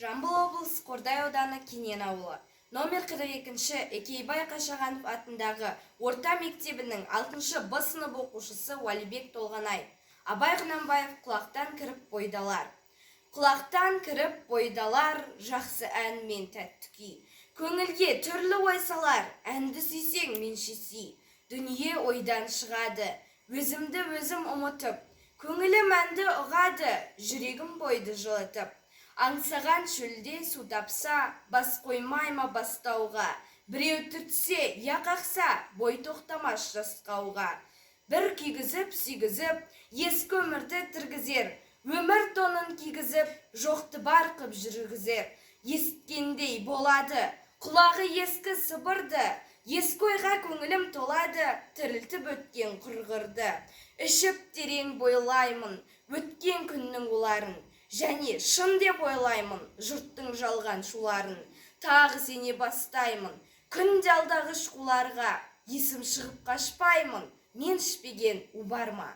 Жамбыл облысы Қордай ауданы Кенен ауылы. Номер 42-ші Экейбай Қашағанов атындағы орта мектебінің 6-шы Б сынып оқушысы Уәлибек Толғанай. Абай Құнанбаев құлақтан кіріп бойдалар. Құлақтан кіріп бойдалар, жақсы ән мен тәтті күй. Көңілге түрлі ой салар, әнді сүйсең менше сүй. Дүние ойдан шығады, өзімді өзім ұмытып. Көңілім әнді ұғады, жүрегім бойды жылытып. Аңсаған шөлде су тапса, бас қоймайма бастауға. Біреу түртсе, я қақса, бой тоқтамас жасқауға. Бір күйгізіп, сүйгізіп, ескі өмірді тіргізер. Өмір тонын кигізіп, жоқты бар қып жүргізер. Есіткендей болады, құлағы ескі сыбырды. Ескі ойға көңілім толады, тірілтіп өткен құрғырды. Ішіп терең бойлаймын, өткен күннің оларын. Және шын деп ойлаймын, жұрттың жалған шуларын. Тағы сене бастаймын, күнде алдағы шуларға. Есім шығып қашпаймын, мен ішпеген у бар ма?